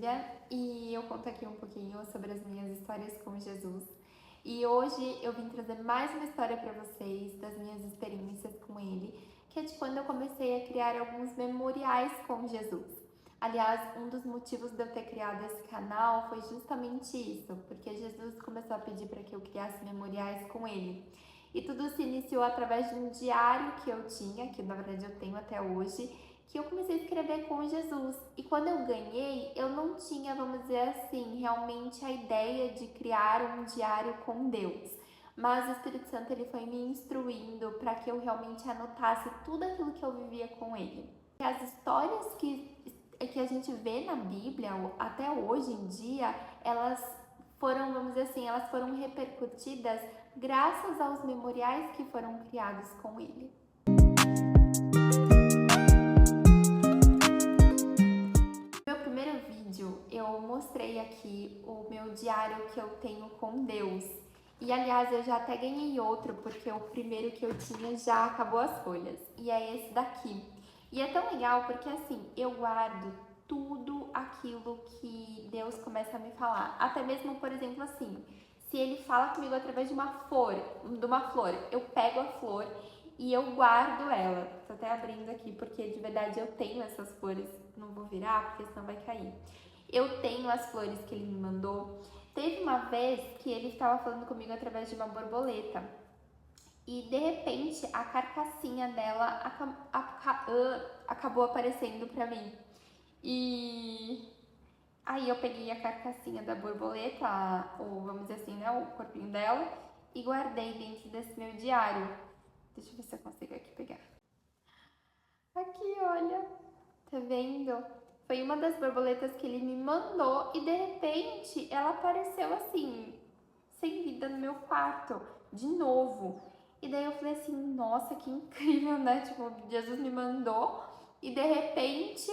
Júlia e eu conto aqui um pouquinho sobre as minhas histórias com Jesus. E hoje eu vim trazer mais uma história para vocês das minhas experiências com ele, que é de quando eu comecei a criar alguns memoriais com Jesus. Aliás, um dos motivos de eu ter criado esse canal foi justamente isso, porque Jesus começou a pedir para que eu criasse memoriais com ele. E tudo se iniciou através de um diário que eu tinha, que na verdade eu tenho até hoje, que eu comecei a escrever com Jesus. E quando eu ganhei, eu não tinha, vamos dizer assim, realmente a ideia de criar um diário com Deus. Mas o Espírito Santo ele foi me instruindo para que eu realmente anotasse tudo aquilo que eu vivia com ele. E as histórias que a gente vê na Bíblia, até hoje em dia, elas foram, vamos dizer assim, elas foram repercutidas graças aos memoriais que foram criados com ele. No meu primeiro vídeo, eu mostrei aqui o meu diário que eu tenho com Deus. E aliás, eu já até ganhei outro, porque o primeiro que eu tinha já acabou as folhas. E é esse daqui. E é tão legal porque assim, eu guardo tudo aquilo que Deus começa a me falar. Até mesmo, por exemplo, assim, se ele fala comigo através de uma flor, eu pego a flor e eu guardo ela. Tô até abrindo aqui porque de verdade eu tenho essas flores. Não vou virar porque senão vai cair. Eu tenho as flores que ele me mandou. Teve uma vez que ele estava falando comigo através de uma borboleta. E de repente a carcassinha dela acabou aparecendo pra mim. E aí eu peguei a carcassinha da borboleta, ou vamos dizer assim, né, o corpinho dela, e guardei dentro desse meu diário. Deixa eu ver se eu consigo aqui pegar. Aqui, olha, tá vendo? Foi uma das borboletas que ele me mandou e de repente ela apareceu assim, sem vida no meu quarto, de novo. E daí eu falei assim, nossa, que incrível, né? Tipo, Jesus me mandou e de repente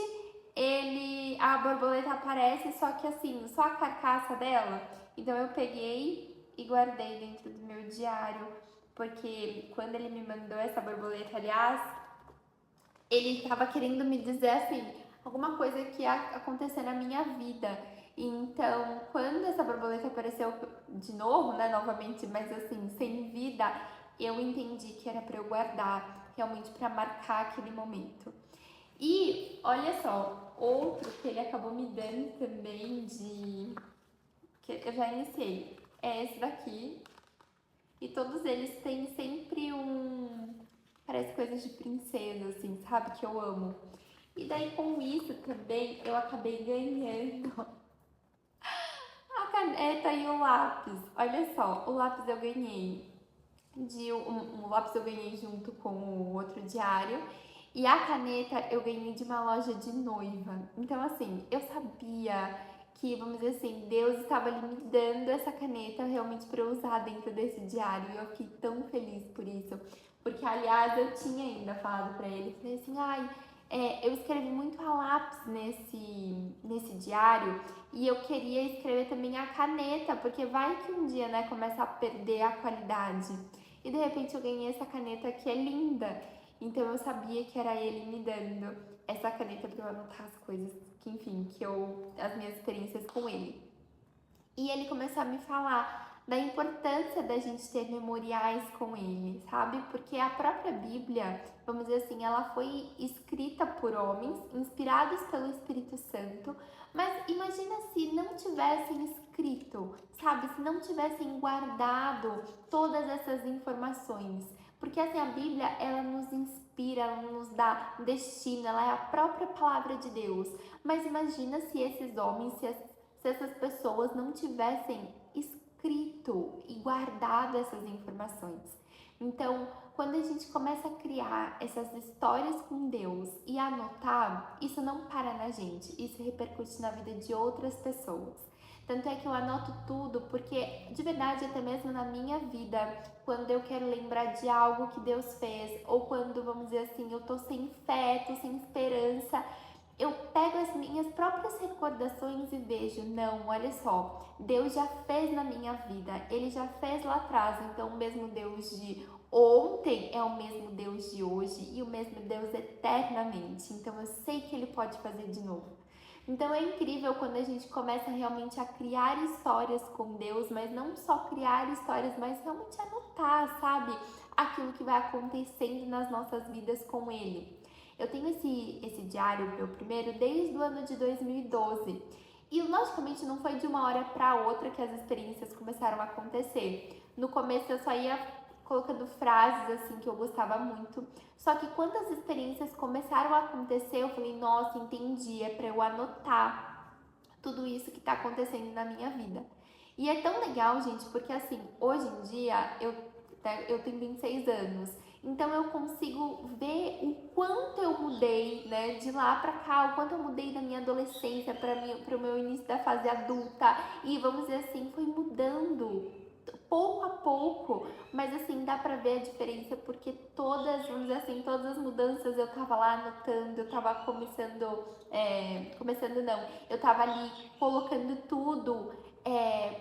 a borboleta aparece, só que assim, só a carcaça dela. Então eu peguei e guardei dentro do meu diário, porque quando ele me mandou essa borboleta, aliás, ele estava querendo me dizer assim, alguma coisa que ia acontecer na minha vida. Então, quando essa borboleta apareceu de novo, né, novamente, mas assim, sem vida, eu entendi que era para eu guardar, realmente para marcar aquele momento. E olha só, outro que ele acabou me dando também que eu já iniciei, é esse daqui. E todos eles têm sempre parece coisas de princesa, assim, sabe? Que eu amo. E daí com isso também eu acabei ganhando a caneta e o lápis. Olha só, o lápis eu ganhei um lápis eu ganhei junto com o outro diário. E a caneta eu ganhei de uma loja de noiva. Então, assim, eu sabia que, vamos dizer assim, Deus estava ali me dando essa caneta realmente para eu usar dentro desse diário. E eu fiquei tão feliz por isso. Porque, aliás, eu tinha ainda falado para ele, falei assim, ai, eu escrevi muito a lápis nesse diário e eu queria escrever também a caneta, porque vai que um dia, né, começa a perder a qualidade. E de repente eu ganhei essa caneta que é linda. Então eu sabia que era ele me dando essa caneta para eu anotar as coisas, que enfim, as minhas experiências com ele. E ele começou a me falar da importância da gente ter memoriais com ele, sabe? Porque a própria Bíblia, vamos dizer assim, ela foi escrita por homens, inspirados pelo Espírito Santo, mas imagina se não tivessem escrito, sabe? Se não tivessem guardado todas essas informações. Porque assim, a Bíblia, ela nos inspira, ela nos dá destino, ela é a própria palavra de Deus. Mas imagina se esses homens, se essas pessoas não tivessem escrito e guardado essas informações. Então, quando a gente começa a criar essas histórias com Deus e anotar, isso não para na gente, isso repercute na vida de outras pessoas. Tanto é que eu anoto tudo porque, de verdade, até mesmo na minha vida, quando eu quero lembrar de algo que Deus fez, ou quando, vamos dizer assim, eu tô sem fé, tô sem esperança, eu pego as minhas próprias recordações e vejo, não, olha só, Deus já fez na minha vida, Ele já fez lá atrás, então o mesmo Deus de ontem é o mesmo Deus de hoje e o mesmo Deus eternamente, então eu sei que Ele pode fazer de novo. Então é incrível quando a gente começa realmente a criar histórias com Deus, mas não só criar histórias, mas realmente anotar, sabe? Aquilo que vai acontecendo nas nossas vidas com Ele. Eu tenho esse diário, meu primeiro, desde o ano de 2012. E logicamente não foi de uma hora para outra que as experiências começaram a acontecer. No começo eu só ia colocando frases assim que eu gostava muito. Só que quando as experiências começaram a acontecer, eu falei, nossa, entendi, é para eu anotar tudo isso que tá acontecendo na minha vida. E é tão legal, gente, porque assim, hoje em dia eu tenho 26 anos. Então eu consigo ver o quanto eu mudei, né, de lá pra cá, o quanto eu mudei da minha adolescência para o meu início da fase adulta. E vamos dizer assim, foi mudando pouco a pouco, mas assim, dá pra ver a diferença porque todas, vamos dizer assim, todas as mudanças eu tava lá anotando, eu tava começando não, eu tava ali colocando tudo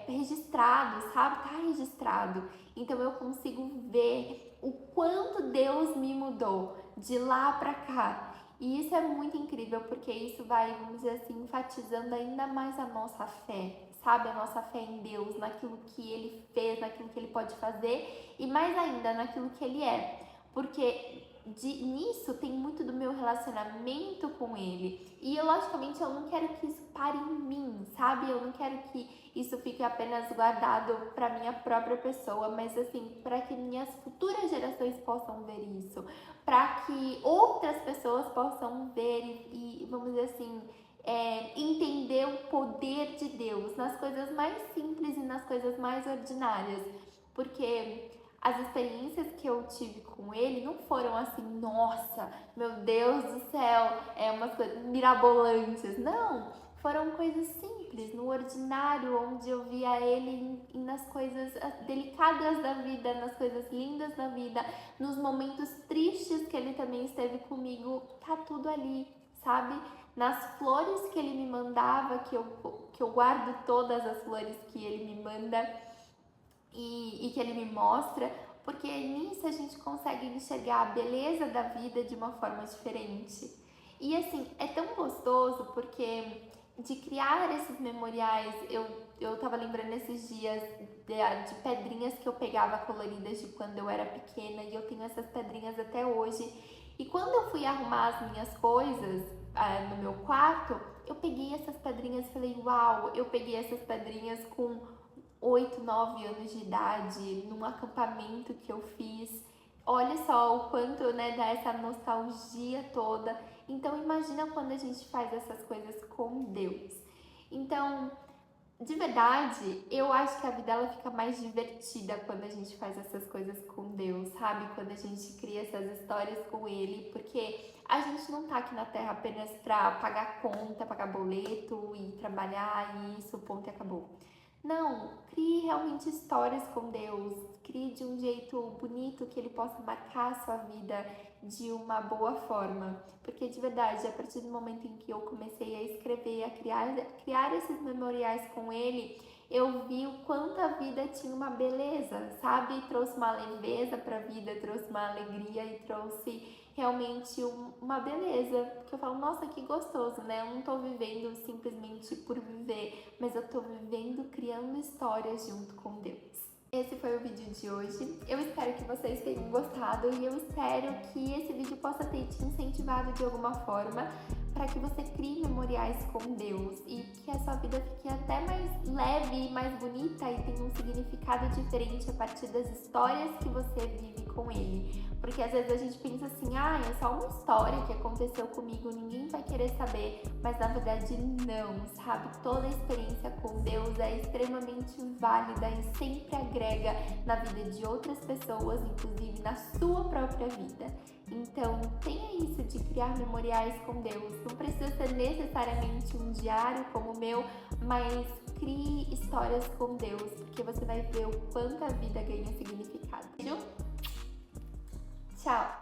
registrado, sabe? Tá registrado. Então eu consigo ver o quanto Deus me mudou de lá pra cá. E isso é muito incrível, porque isso vai, vamos dizer assim, enfatizando ainda mais a nossa fé, sabe? A nossa fé em Deus, naquilo que Ele fez, naquilo que Ele pode fazer e mais ainda naquilo que Ele é. Porque nisso tem muito do meu relacionamento com Ele. E logicamente eu não quero que isso pare em mim, sabe? Eu não quero que isso fique apenas guardado para minha própria pessoa, mas assim, para que minhas futuras gerações possam ver isso, para que outras pessoas possam ver e vamos dizer assim, entender o poder de Deus nas coisas mais simples e nas coisas mais ordinárias, porque as experiências que eu tive com ele não foram assim, nossa, meu Deus do céu, umas coisas mirabolantes, não, foram coisas simples, no ordinário, onde eu via ele nas coisas delicadas da vida, nas coisas lindas da vida, nos momentos tristes que ele também esteve comigo, tá tudo ali, sabe? Nas flores que ele me mandava, que eu guardo todas as flores que ele me manda e que ele me mostra, porque nisso a gente consegue enxergar a beleza da vida de uma forma diferente. E assim, é tão gostoso porque de criar esses memoriais, eu tava lembrando esses dias de pedrinhas que eu pegava coloridas de quando eu era pequena e eu tenho essas pedrinhas até hoje. E quando eu fui arrumar as minhas coisas no meu quarto, eu peguei essas pedrinhas e falei, uau, eu peguei essas pedrinhas com 8, 9 anos de idade, num acampamento que eu fiz. Olha só o quanto, né, dá essa nostalgia toda. Então imagina quando a gente faz essas coisas com Deus. Então, de verdade, eu acho que a vida ela fica mais divertida quando a gente faz essas coisas com Deus, sabe? Quando a gente cria essas histórias com Ele, porque a gente não tá aqui na Terra apenas pra pagar conta, pagar boleto e trabalhar e isso, ponto e acabou. Não, crie realmente histórias com Deus, crie de um jeito bonito que Ele possa marcar a sua vida de uma boa forma. Porque de verdade, a partir do momento em que eu comecei a escrever, a criar esses memoriais com Ele, eu vi o quanto a vida tinha uma beleza, sabe? Trouxe uma leveza para a vida, trouxe uma alegria e trouxe realmente uma beleza, que eu falo, nossa, que gostoso, né? Eu não tô vivendo simplesmente por viver, mas eu tô vivendo, criando histórias junto com Deus. Esse foi o vídeo de hoje. Eu espero que vocês tenham gostado e eu espero que esse vídeo possa ter te incentivado de alguma forma para que você crie memoriais com Deus e que a sua vida fique até mais leve e mais bonita e tenha um significado diferente a partir das histórias que você vive com Ele. Porque às vezes a gente pensa assim, é só uma história que aconteceu comigo, ninguém vai querer saber, mas na verdade não, sabe? Toda experiência com Deus é extremamente válida e sempre agrega na vida de outras pessoas, inclusive na sua própria vida. Então, tenha isso de criar memoriais com Deus. Não precisa ser necessariamente um diário como o meu, mas crie histórias com Deus, porque você vai ver o quanto a vida ganha significado. Tchau!